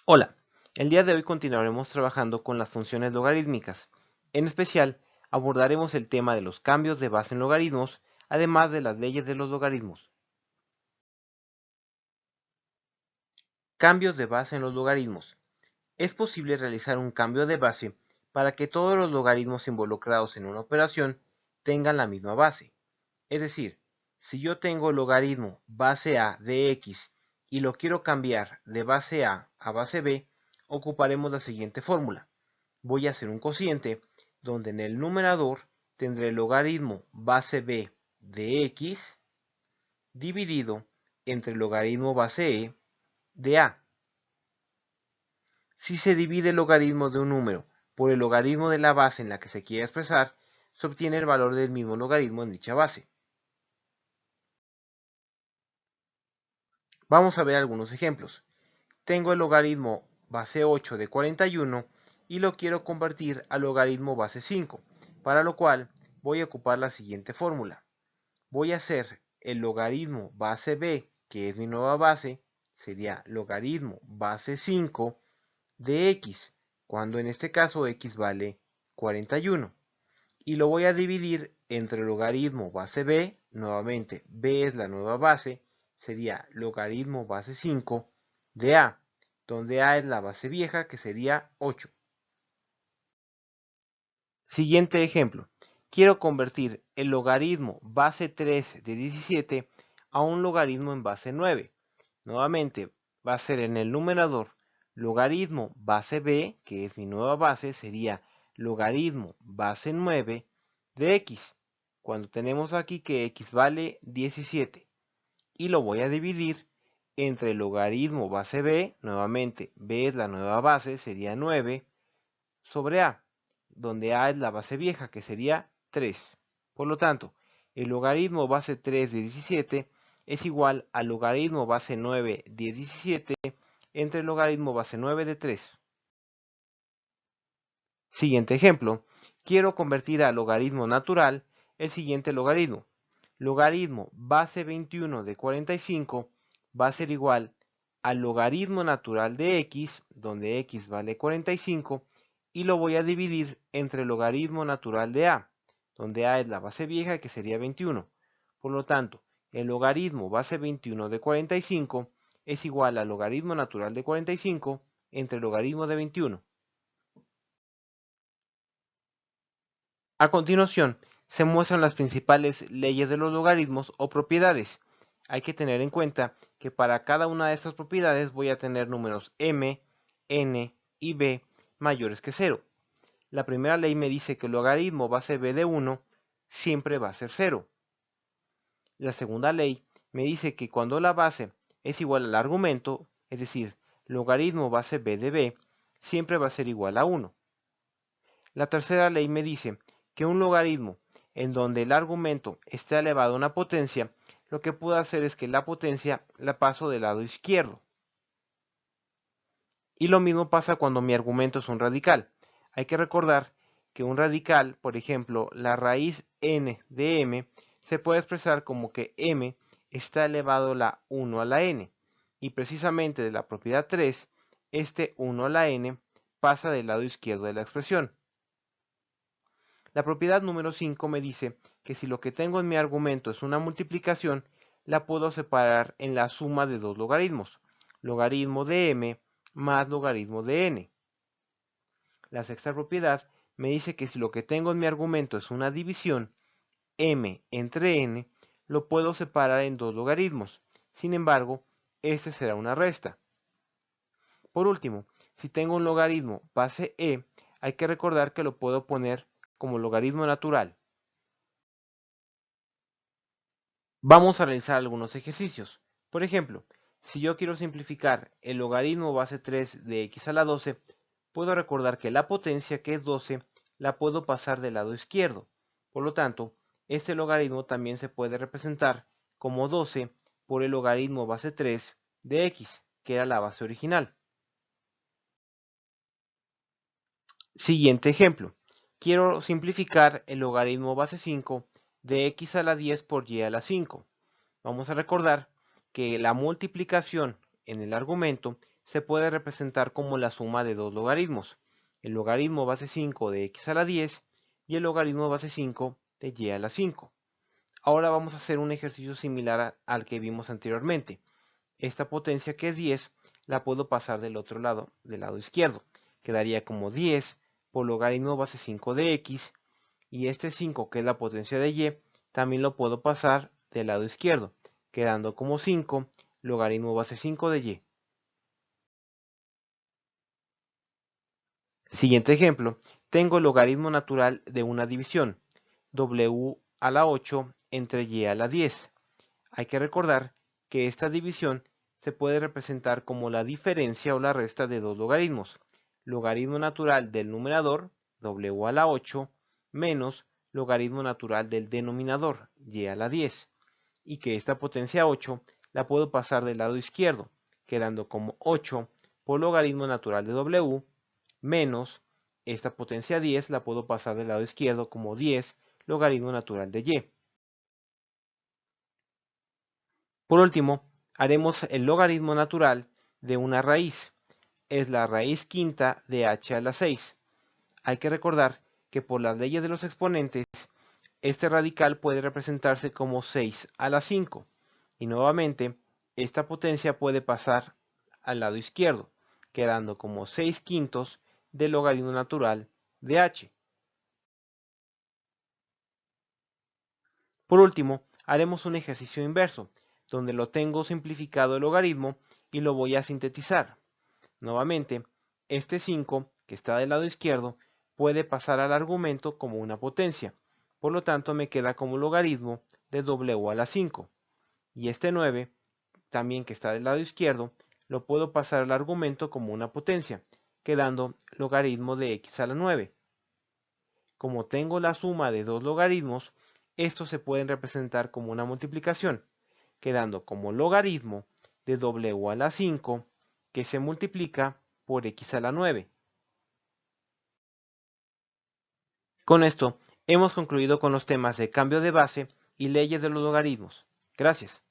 Hola, el día de hoy continuaremos trabajando con las funciones logarítmicas. En especial, abordaremos el tema de los cambios de base en logaritmos, además de las leyes de los logaritmos. Cambios de base en los logaritmos. Es posible realizar un cambio de base para que todos los logaritmos involucrados en una operación tengan la misma base. Es decir, si yo tengo el logaritmo base A de x y lo quiero cambiar de base A a base B, ocuparemos la siguiente fórmula. Voy a hacer un cociente donde en el numerador tendré el logaritmo base B de x dividido entre el logaritmo base E de A. Si se divide el logaritmo de un número por el logaritmo de la base en la que se quiere expresar, se obtiene el valor del mismo logaritmo en dicha base. Vamos a ver algunos ejemplos. Tengo el logaritmo base 8 de 41 y lo quiero convertir al logaritmo base 5, para lo cual voy a ocupar la siguiente fórmula. Voy a hacer el logaritmo base b, que es mi nueva base, sería logaritmo base 5 de x, cuando en este caso x vale 41. Y lo voy a dividir entre logaritmo base b, nuevamente b es la nueva base, sería logaritmo base 5 de a, donde a es la base vieja, que sería 8. Siguiente ejemplo. Quiero convertir el logaritmo base 3 de 17 a un logaritmo en base 9. Nuevamente va a ser en el numerador logaritmo base b, que es mi nueva base, sería logaritmo base 9 de x, cuando tenemos aquí que x vale 17. Y lo voy a dividir entre el logaritmo base b, nuevamente b es la nueva base, sería 9, sobre a, donde a es la base vieja, que sería 3. Por lo tanto, el logaritmo base 3 de 17 es igual al logaritmo base 9 de 17 entre el logaritmo base 9 de 3. Siguiente ejemplo. Quiero convertir a logaritmo natural el siguiente logaritmo. Logaritmo base 21 de 45 va a ser igual al logaritmo natural de x, donde x vale 45, y lo voy a dividir entre el logaritmo natural de a, donde a es la base vieja, que sería 21. Por lo tanto, el logaritmo base 21 de 45 es igual al logaritmo natural de 45 entre el logaritmo de 21. A continuación, se muestran las principales leyes de los logaritmos o propiedades. Hay que tener en cuenta que para cada una de estas propiedades voy a tener números m, n y b mayores que 0. La primera ley me dice que el logaritmo base b de 1 siempre va a ser 0. La segunda ley me dice que cuando la base es igual al argumento, es decir, logaritmo base b de b, siempre va a ser igual a 1. La tercera ley me dice que un logaritmo en donde el argumento esté elevado a una potencia, lo que puedo hacer es que la potencia la paso del lado izquierdo. Y lo mismo pasa cuando mi argumento es un radical. Hay que recordar que un radical, por ejemplo, la raíz n de m, se puede expresar como que m está elevado a la 1 a la n. Y precisamente de la propiedad 3, este 1 a la n pasa del lado izquierdo de la expresión. La propiedad número 5 me dice que si lo que tengo en mi argumento es una multiplicación, la puedo separar en la suma de dos logaritmos, logaritmo de m más logaritmo de n. La sexta propiedad me dice que si lo que tengo en mi argumento es una división, m entre n, lo puedo separar en dos logaritmos. Sin embargo, este será una resta. Por último, si tengo un logaritmo base e, hay que recordar que lo puedo poner como logaritmo natural. Vamos a realizar algunos ejercicios. Por ejemplo, si yo quiero simplificar el logaritmo base 3 de x a la 12, puedo recordar que la potencia, que es 12, la puedo pasar del lado izquierdo. Por lo tanto, este logaritmo también se puede representar como 12 por el logaritmo base 3 de x, que era la base original. Siguiente ejemplo. Quiero simplificar el logaritmo base 5 de x a la 10 por y a la 5. Vamos a recordar que la multiplicación en el argumento se puede representar como la suma de dos logaritmos, el logaritmo base 5 de x a la 10 y el logaritmo base 5 de y a la 5. Ahora vamos a hacer un ejercicio similar al que vimos anteriormente. Esta potencia, que es 10, la puedo pasar del otro lado, del lado izquierdo. Quedaría como 10 por logaritmo base 5 de x, y este 5, que es la potencia de y, también lo puedo pasar del lado izquierdo, quedando como 5 logaritmo base 5 de y. Siguiente ejemplo, tengo el logaritmo natural de una división, w a la 8 entre y a la 10. Hay que recordar que esta división se puede representar como la diferencia o la resta de dos logaritmos, logaritmo natural del numerador, w a la 8, menos logaritmo natural del denominador, y a la 10, y que esta potencia 8 la puedo pasar del lado izquierdo, quedando como 8 por logaritmo natural de w, menos esta potencia 10 la puedo pasar del lado izquierdo como 10 logaritmo natural de y. Por último, haremos el logaritmo natural de una raíz. Es la raíz quinta de h a la 6. Hay que recordar que por las leyes de los exponentes, este radical puede representarse como 6 a la 5. Y nuevamente, esta potencia puede pasar al lado izquierdo, quedando como 6 quintos del logaritmo natural de h. Por último, haremos un ejercicio inverso, donde lo tengo simplificado el logaritmo y lo voy a sintetizar. Nuevamente, este 5, que está del lado izquierdo, puede pasar al argumento como una potencia. Por lo tanto, me queda como logaritmo de w a la 5. Y este 9, también que está del lado izquierdo, lo puedo pasar al argumento como una potencia, quedando logaritmo de x a la 9. Como tengo la suma de dos logaritmos, estos se pueden representar como una multiplicación, quedando como logaritmo de w a la 5 que se multiplica por x a la 9. Con esto, hemos concluido con los temas de cambio de base y leyes de los logaritmos. Gracias.